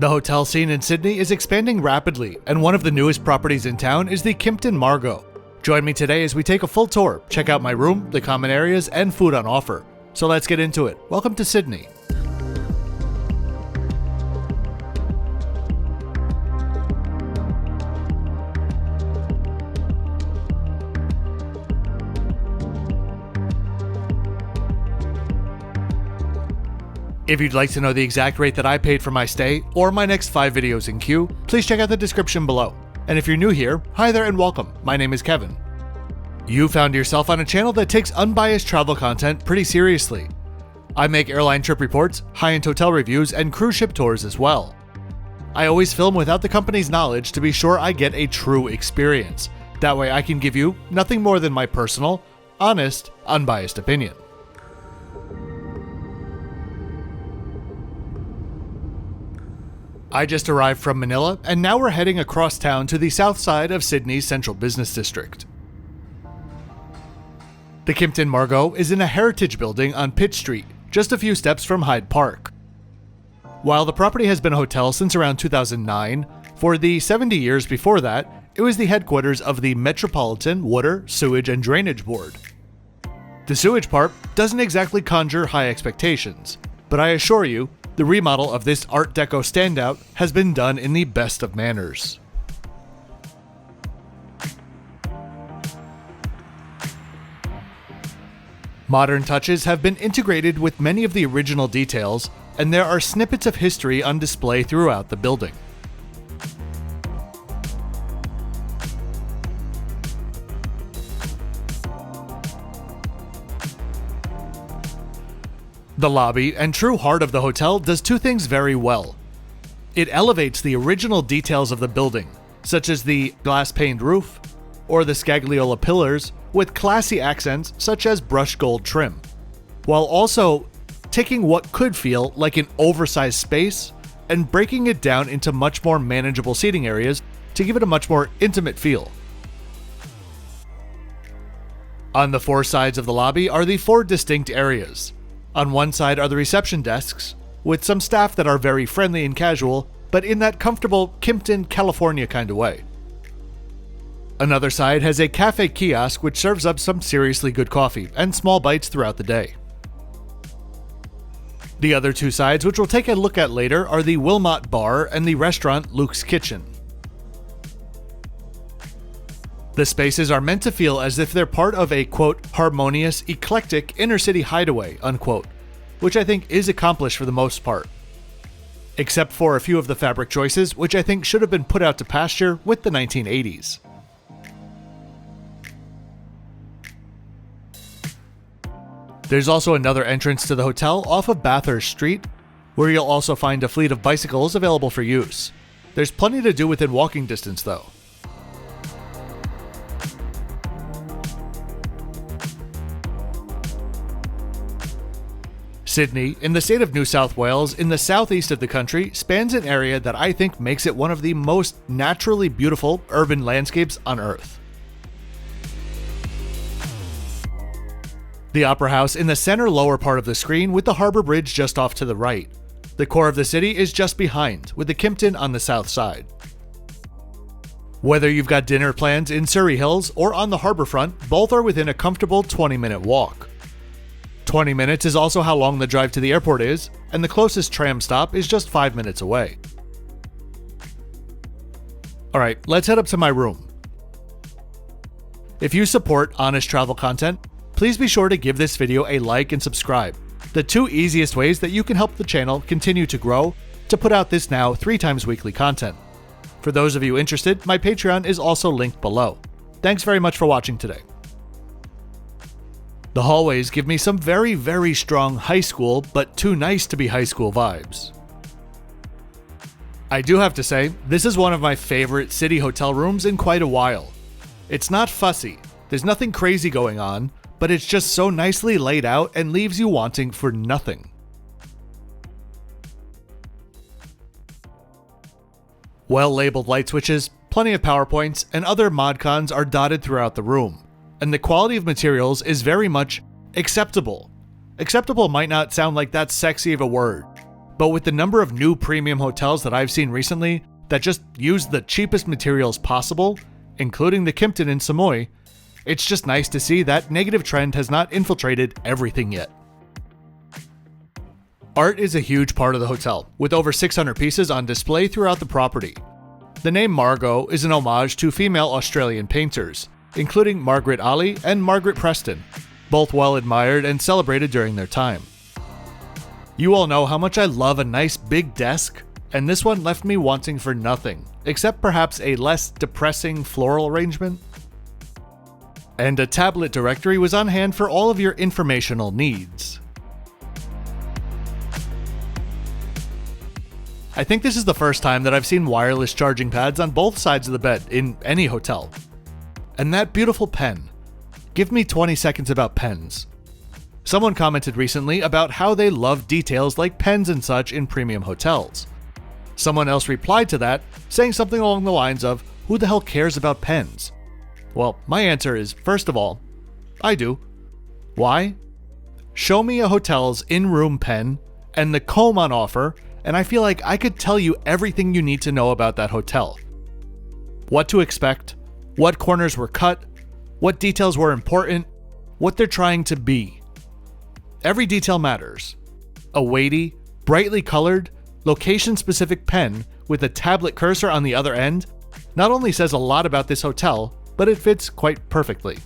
The hotel scene in Sydney is expanding rapidly, and one of the newest properties in town is the Kimpton Margot. Join me today as we take a full tour, check out my room, the common areas, and food on offer. So let's get into it. Welcome to Sydney. If you'd like to know the exact rate that I paid for my stay, or my next 5 videos in queue, please check out the description below. And if you're new here, hi there and welcome. My name is Kevin. You found yourself on a channel that takes unbiased travel content pretty seriously. I make airline trip reports, high-end hotel reviews, and cruise ship tours as well. I always film without the company's knowledge to be sure I get a true experience. That way I can give you nothing more than my personal, honest, unbiased opinion. I just arrived from Manila, and now we're heading across town to the south side of Sydney's central business district. The Kimpton Margot is in a heritage building on Pitt Street, just a few steps from Hyde Park. While the property has been a hotel since around 2009, for the 70 years before that, it was the headquarters of the Metropolitan Water, Sewage and Drainage Board. The sewage part doesn't exactly conjure high expectations, but I assure you, the remodel of this Art Deco standout has been done in the best of manners. Modern touches have been integrated with many of the original details, and there are snippets of history on display throughout the building. The lobby and true heart of the hotel does two things very well. It elevates the original details of the building, such as the glass-paned roof or the scagliola pillars, with classy accents such as brushed gold trim, while also taking what could feel like an oversized space and breaking it down into much more manageable seating areas to give it a much more intimate feel. On the 4 sides of the lobby are the 4 distinct areas. On one side are the reception desks, with some staff that are very friendly and casual, but in that comfortable Kimpton, California kind of way. Another side has a cafe kiosk which serves up some seriously good coffee and small bites throughout the day. The other 2 sides, which we'll take a look at later, are the Wilmot Bar and the restaurant Luke's Kitchen. The spaces are meant to feel as if they're part of a, quote, harmonious, eclectic inner-city hideaway, unquote, which I think is accomplished for the most part. Except for a few of the fabric choices, which I think should have been put out to pasture with the 1980s. There's also another entrance to the hotel off of Bathurst Street, where you'll also find a fleet of bicycles available for use. There's plenty to do within walking distance though. Sydney, in the state of New South Wales, in the southeast of the country, spans an area that I think makes it one of the most naturally beautiful urban landscapes on Earth. The Opera House in the center lower part of the screen with the Harbour Bridge just off to the right. The core of the city is just behind, with the Kimpton on the south side. Whether you've got dinner plans in Surrey Hills or on the harbourfront, both are within a comfortable 20-minute walk. 20 minutes is also how long the drive to the airport is, and the closest tram stop is just 5 minutes away. Alright, let's head up to my room. If you support honest travel content, please be sure to give this video a like and subscribe, the 2 easiest ways that you can help the channel continue to grow to put out this now 3 times weekly content. For those of you interested, my Patreon is also linked below. Thanks very much for watching today. The hallways give me some very, very strong high school, but too nice to be high school vibes. I do have to say, this is one of my favorite city hotel rooms in quite a while. It's not fussy, there's nothing crazy going on, but it's just so nicely laid out and leaves you wanting for nothing. Well-labeled light switches, plenty of power points, and other mod cons are dotted throughout the room. And the quality of materials is very much acceptable. Acceptable might not sound like that sexy of a word, but with the number of new premium hotels that I've seen recently that just use the cheapest materials possible, including the Kimpton in Samoy, it's just nice to see that negative trend has not infiltrated everything yet. Art is a huge part of the hotel, with over 600 pieces on display throughout the property. The name Margot is an homage to female Australian painters, including Margaret Alley and Margaret Preston, both well admired and celebrated during their time. You all know how much I love a nice big desk, and this one left me wanting for nothing, except perhaps a less depressing floral arrangement. And a tablet directory was on hand for all of your informational needs. I think this is the first time that I've seen wireless charging pads on both sides of the bed in any hotel. And that beautiful pen. Give me 20 seconds about pens. Someone commented recently about how they love details like pens and such in premium hotels. Someone else replied to that, saying something along the lines of, "Who the hell cares about pens?" Well, my answer is, first of all, I do. Why? Show me a hotel's in-room pen and the comb on offer, and I feel like I could tell you everything you need to know about that hotel. What to expect, what corners were cut, what details were important, what they're trying to be. Every detail matters. A weighty, brightly colored, location-specific pen with a tablet cursor on the other end not only says a lot about this hotel, but it fits quite perfectly.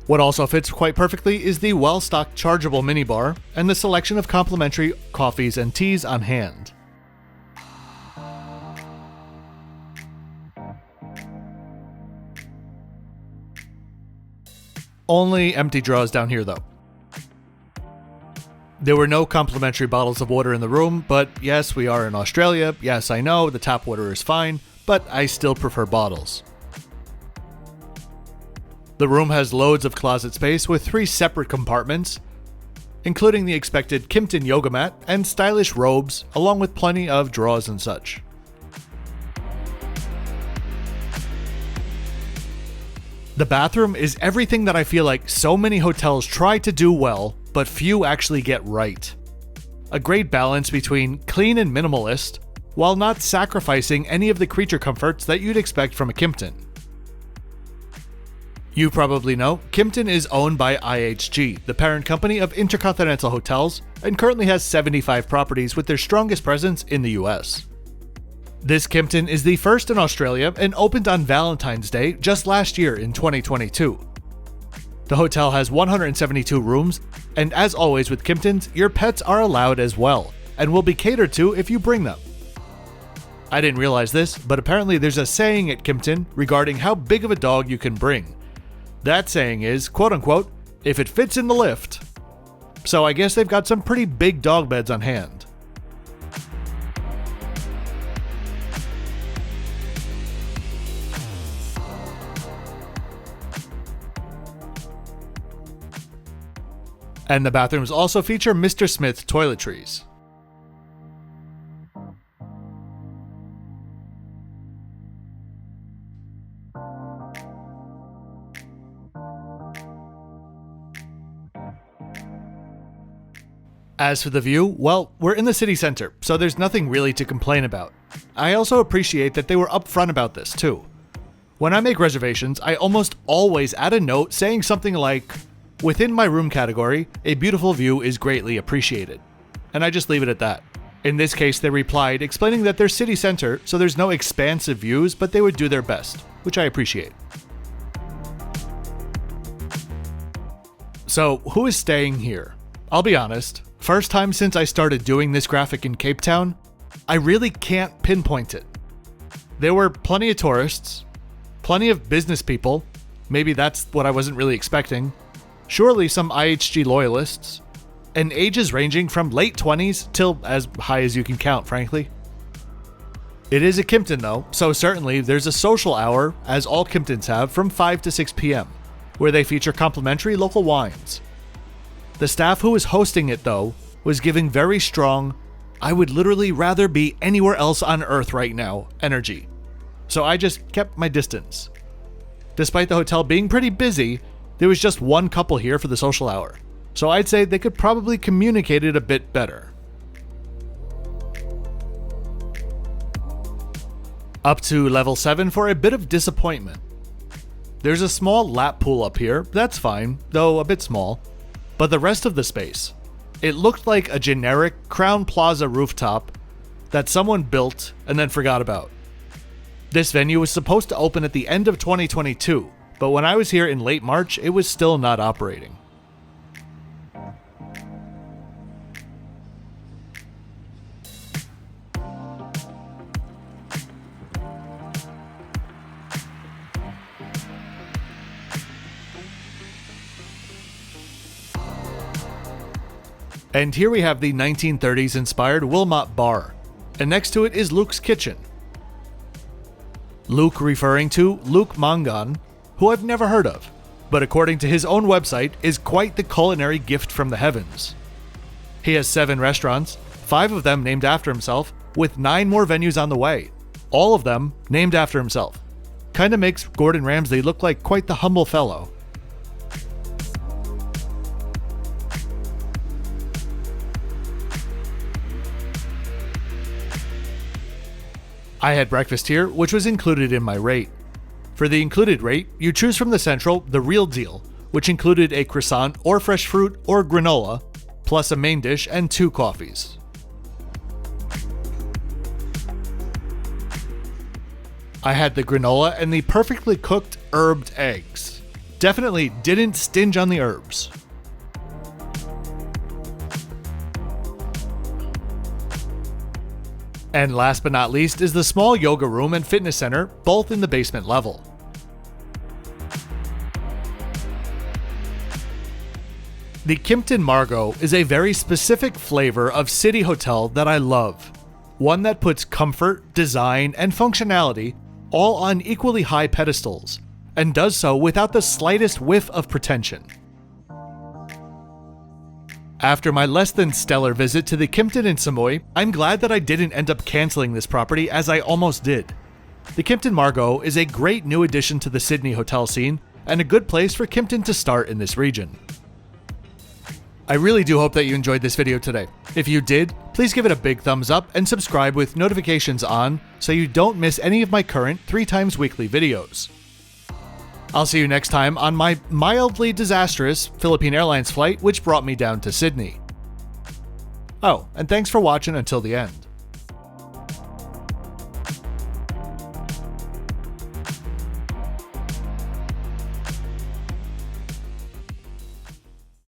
What also fits quite perfectly is the well-stocked chargeable minibar and the selection of complimentary coffees and teas on hand. Only empty drawers down here though. There were no complimentary bottles of water in the room, but yes, we are in Australia. Yes, I know, the tap water is fine, but I still prefer bottles. The room has loads of closet space with 3 separate compartments, including the expected Kimpton yoga mat and stylish robes, along with plenty of drawers and such. The bathroom is everything that I feel like so many hotels try to do well, but few actually get right. A great balance between clean and minimalist, while not sacrificing any of the creature comforts that you'd expect from a Kimpton. You probably know, Kimpton is owned by IHG, the parent company of Intercontinental Hotels, and currently has 75 properties with their strongest presence in the US. This Kimpton is the first in Australia and opened on Valentine's Day just last year in 2022. The hotel has 172 rooms, and as always with Kimptons, your pets are allowed as well, and will be catered to if you bring them. I didn't realize this, but apparently there's a saying at Kimpton regarding how big of a dog you can bring. That saying is, quote unquote, if it fits in the lift. So I guess they've got some pretty big dog beds on hand. And the bathrooms also feature Mr. Smith toiletries. As for the view, well, we're in the city center, so there's nothing really to complain about. I also appreciate that they were upfront about this too. When I make reservations, I almost always add a note saying something like, "Within my room category, a beautiful view is greatly appreciated." And I just leave it at that. In this case, they replied explaining that they're city center, so there's no expansive views, but they would do their best, which I appreciate. So, who is staying here? I'll be honest. First time since I started doing this graphic in Cape Town, I really can't pinpoint it. There were plenty of tourists, plenty of business people, maybe that's what I wasn't really expecting, surely some IHG loyalists, and ages ranging from late 20s till as high as you can count, frankly. It is a Kimpton though, so certainly there's a social hour, as all Kimptons have, from 5 to 6 p.m., where they feature complimentary local wines. The staff who was hosting it, though, was giving very strong, "I would literally rather be anywhere else on Earth right now" energy. So I just kept my distance. Despite the hotel being pretty busy, there was just one couple here for the social hour. So I'd say they could probably communicate it a bit better. Up to level 7 for a bit of disappointment. There's a small lap pool up here, that's fine, though a bit small. But the rest of the space, it looked like a generic Crown Plaza rooftop that someone built and then forgot about. This venue was supposed to open at the end of 2022, but when I was here in late March, it was still not operating. And here we have the 1930s inspired Wilmot Bar, and next to it is Luke's kitchen. Luke referring to Luke Mangan, who I've never heard of, but according to his own website is quite the culinary gift from the heavens. He has 7 restaurants, 5 of them named after himself, with 9 more venues on the way, all of them named after himself. Kinda makes Gordon Ramsay look like quite the humble fellow. I had breakfast here, which was included in my rate. For the included rate, you choose from the central, the real deal, which included a croissant or fresh fruit or granola, plus a main dish and 2 coffees. I had the granola and the perfectly cooked herbed eggs. Definitely didn't stinge on the herbs. And last but not least is the small yoga room and fitness center, both in the basement level. The Kimpton Margot is a very specific flavor of city hotel that I love. One that puts comfort, design, and functionality all on equally high pedestals, and does so without the slightest whiff of pretension. After my less than stellar visit to the Kimpton in Samoy, I'm glad that I didn't end up cancelling this property as I almost did. The Kimpton Margot is a great new addition to the Sydney hotel scene, and a good place for Kimpton to start in this region. I really do hope that you enjoyed this video today. If you did, please give it a big thumbs up and subscribe with notifications on so you don't miss any of my current 3 times weekly videos. I'll see you next time on my mildly disastrous Philippine Airlines flight which brought me down to Sydney. Oh, and thanks for watching until the end.